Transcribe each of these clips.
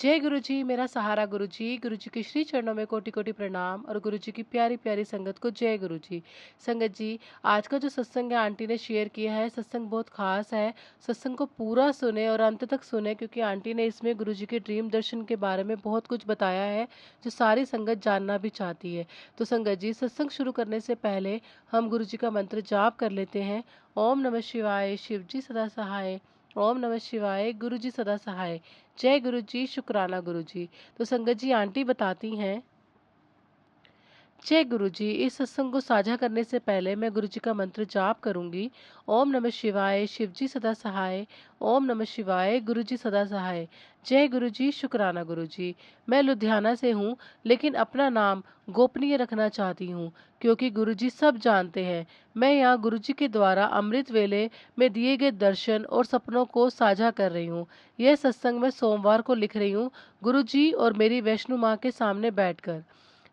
जय गुरु जी, मेरा सहारा गुरु जी। गुरु जी के श्री चरणों में कोटि कोटि प्रणाम और गुरु जी की प्यारी प्यारी संगत को जय गुरु जी। संगत जी, आज का जो सत्संग है आंटी ने शेयर किया है, सत्संग बहुत खास है। सत्संग को पूरा सुने और अंत तक सुने, क्योंकि आंटी ने इसमें गुरु जी के ड्रीम दर्शन के बारे में बहुत कुछ बताया है जो सारी संगत जानना भी चाहती है। तो संगत जी, सत्संग शुरू करने से पहले हम गुरु जी का मंत्र जाप कर लेते हैं। ओम नमः शिवाय, शिव जी सदा सहाय। ओम नमः शिवाय, गुरु जी सदा सहाय। जय गुरु जी, शुक्राना गुरु जी। तो संगत जी, आंटी बताती हैं, जय गुरु जी, इस सत्संग को साझा करने से पहले मैं गुरु जी का मंत्र जाप करूंगी। ओम नमः शिवाय, शिव जी सदा सहाय। ओम नमः शिवाय, गुरु जी सदा सहाय। जय गुरु जी, शुक्राना गुरु जी। मैं लुधियाना से हूँ, लेकिन अपना नाम गोपनीय रखना चाहती हूँ, क्योंकि गुरु जी सब जानते हैं। मैं यहाँ गुरु जी के द्वारा अमृत वेले में दिए गए दर्शन और सपनों को साझा कर रही हूँ। यह सत्संग मैं सोमवार को लिख रही हूँ, गुरु जी और मेरी वैष्णो माँ के सामने बैठकर।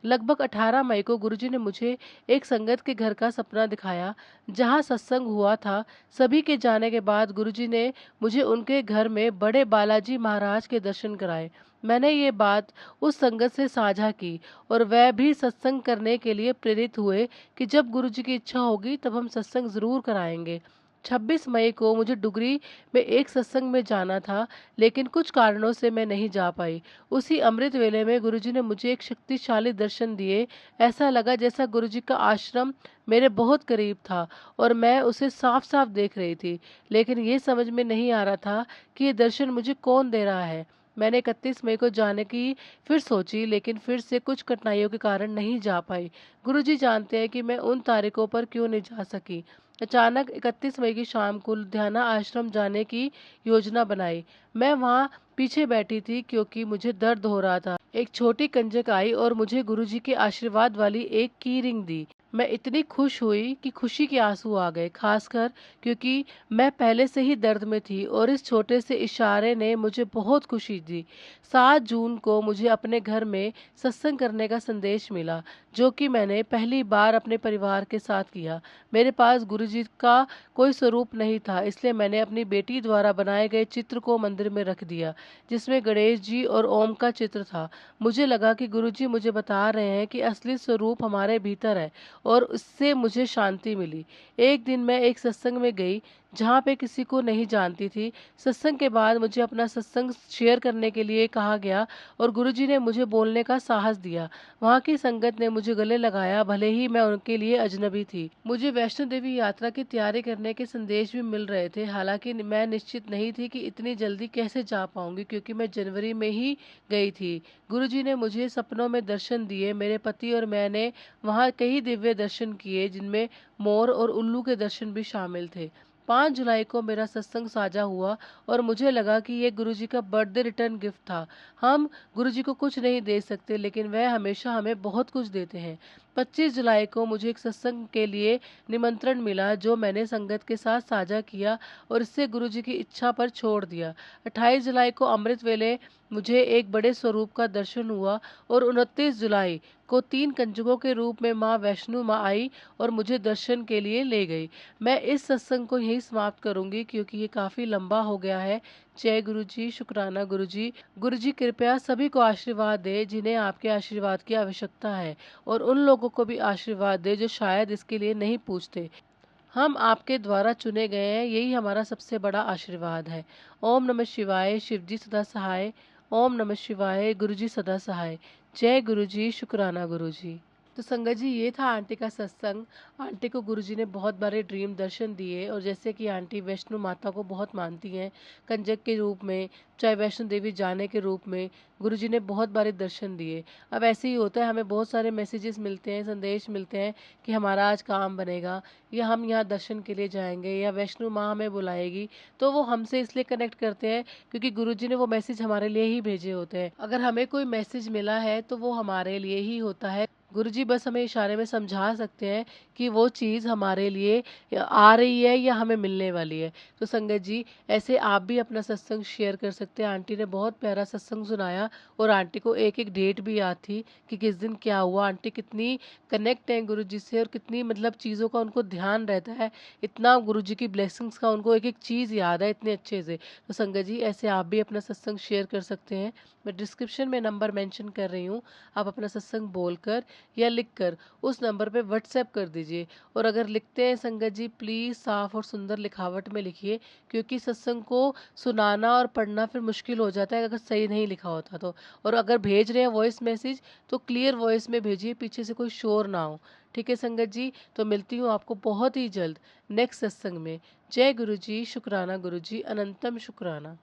लगभग 18 मई को गुरुजी ने मुझे एक संगत के घर का सपना दिखाया, जहां सत्संग हुआ था। सभी के जाने के बाद गुरुजी ने मुझे उनके घर में बड़े बालाजी महाराज के दर्शन कराए। मैंने ये बात उस संगत से साझा की और वह भी सत्संग करने के लिए प्रेरित हुए कि जब गुरुजी की इच्छा होगी तब हम सत्संग जरूर कराएंगे। 26 मई को मुझे डुगरी में एक सत्संग में जाना था, लेकिन कुछ कारणों से मैं नहीं जा पाई। उसी अमृत वेले में गुरुजी ने मुझे एक शक्तिशाली दर्शन दिए। ऐसा लगा जैसा गुरुजी का आश्रम मेरे बहुत करीब था और मैं उसे साफ साफ देख रही थी, लेकिन ये समझ में नहीं आ रहा था कि ये दर्शन मुझे कौन दे रहा है। मैंने 31 मई को जाने की फिर सोची, लेकिन फिर से कुछ कठिनाइयों के कारण नहीं जा पाई। गुरुजी जानते हैं कि मैं उन तारीखों पर क्यों नहीं जा सकी। अचानक 31 मई की शाम को लुधियाना आश्रम जाने की योजना बनाई। मैं वहां पीछे बैठी थी क्योंकि मुझे दर्द हो रहा था। एक छोटी कंजक आई और मुझे गुरुजी के आशीर्वाद वाली एक की रिंग दी। मैं इतनी खुश हुई कि खुशी के आंसू आ गए, खासकर क्योंकि मैं पहले से ही दर्द में थी और इस छोटे से इशारे ने मुझे बहुत खुशी दी। 7 जून को मुझे अपने घर में सत्संग करने का संदेश मिला, जो कि मैंने पहली बार अपने परिवार के साथ किया। मेरे पास गुरुजी का कोई स्वरूप नहीं था, इसलिए मैंने अपनी बेटी द्वारा बनाए गए चित्र को मंदिर में रख दिया, जिसमें गणेश जी और ओम का चित्र था। मुझे लगा कि गुरुजी मुझे बता रहे हैं कि असली स्वरूप हमारे भीतर है और उससे मुझे शांति मिली। एक दिन मैं एक सत्संग में गई जहाँ पे किसी को नहीं जानती थी। सत्संग के बाद मुझे अपना सत्संग शेयर करने के लिए कहा गया और गुरुजी ने मुझे बोलने का साहस दिया। वहाँ की संगत ने मुझे गले लगाया, भले ही मैं उनके लिए अजनबी थी। मुझे वैष्णो देवी यात्रा की तैयारी करने के संदेश भी मिल रहे थे। हालांकि मैं निश्चित नहीं थी कि इतनी जल्दी कैसे जा पाऊंगी, क्योंकि मैं जनवरी में ही गई थी। गुरुजी ने मुझे सपनों में दर्शन दिए। मेरे पति और मैंने वहाँ कई दिव्य दर्शन किए, जिनमें मोर और उल्लू के दर्शन भी शामिल थे। 5 जुलाई को मेरा सत्संग साझा हुआ और मुझे लगा कि ये गुरुजी का बर्थडे रिटर्न गिफ्ट था। हम गुरुजी को कुछ नहीं दे सकते, लेकिन वह हमेशा हमें बहुत कुछ देते हैं। 25 जुलाई को मुझे एक सत्संग के लिए निमंत्रण मिला, जो मैंने संगत के साथ साझा किया और इससे गुरुजी की इच्छा पर छोड़ दिया। 28 जुलाई को अमृत वेले मुझे एक बड़े स्वरूप का दर्शन हुआ और 29 जुलाई को 3 कंजकों के रूप में माँ वैष्णो माँ आई और मुझे दर्शन के लिए ले गई। मैं इस सत्संग को यहीं समाप्त करूंगी, क्योंकि ये काफी लंबा हो गया है। जय गुरु जी, शुक्राना गुरु जी। गुरु जी कृपया सभी को आशीर्वाद दे जिन्हें आपके आशीर्वाद की आवश्यकता है, और उन लोगों को भी आशीर्वाद दे जो शायद इसके लिए नहीं पूछते। हम आपके द्वारा चुने गए हैं, यही हमारा सबसे बड़ा आशीर्वाद है। ओम नमः शिवाय, शिव जी सदा सहाय। ओम नमः शिवाय, गुरु जी सदा सहाय। जय गुरु जी, शुक्राना गुरु जी। तो संगत जी, ये था आंटी का सत्संग। आंटी को गुरुजी ने बहुत बारे ड्रीम दर्शन दिए, और जैसे कि आंटी वैष्णो माता को बहुत मानती हैं, कंजक के रूप में, चाहे वैष्णो देवी जाने के रूप में, गुरुजी ने बहुत बारे दर्शन दिए। अब ऐसे ही होता है, हमें बहुत सारे मैसेजेस मिलते हैं, संदेश मिलते हैं कि हमारा आज काम बनेगा, या हम यहाँ दर्शन के लिए जाएंगे, या वैष्णो माँ हमें बुलाएगी। तो वो हमसे इसलिए कनेक्ट करते हैं क्योंकि गुरुजी ने वो मैसेज हमारे लिए ही भेजे होते हैं। अगर हमें कोई मैसेज मिला है तो वो हमारे लिए ही होता है। गुरुजी बस हमें इशारे में समझा सकते हैं कि वो चीज़ हमारे लिए आ रही है या हमें मिलने वाली है। तो संगत जी, ऐसे आप भी अपना सत्संग शेयर कर सकते हैं। आंटी ने बहुत प्यारा सत्संग सुनाया और आंटी को एक-एक डेट भी याद थी कि किस दिन क्या हुआ। आंटी कितनी कनेक्ट हैं गुरु जी से और कितनी मतलब चीज़ों का उनको ध्यान रहता है। इतना गुरु जी की ब्लेसिंग्स का उनको एक-एक चीज़ याद है इतने अच्छे से। तो संगत जी, ऐसे आप भी अपना सत्संग शेयर कर सकते हैं। मैं डिस्क्रिप्शन में नंबर मेंशन कर रही हूँ। आप अपना सत्संग बोलकर या लिखकर उस नंबर पे व्हाट्सएप कर दीजिए। और अगर लिखते हैं संगत जी, प्लीज़ साफ और सुंदर लिखावट में लिखिए, क्योंकि सत्संग को सुनाना और पढ़ना फिर मुश्किल हो जाता है अगर सही नहीं लिखा होता तो। और अगर भेज रहे हैं वॉइस मैसेज तो क्लियर वॉइस में भेजिए, पीछे से कोई शोर ना हो। ठीक है संगत जी, तो मिलती हूँ आपको बहुत ही जल्द नेक्स्ट सत्संग में। जय गुरु जी, शुक्राना गुरु जी, अनंतम शुक्राना।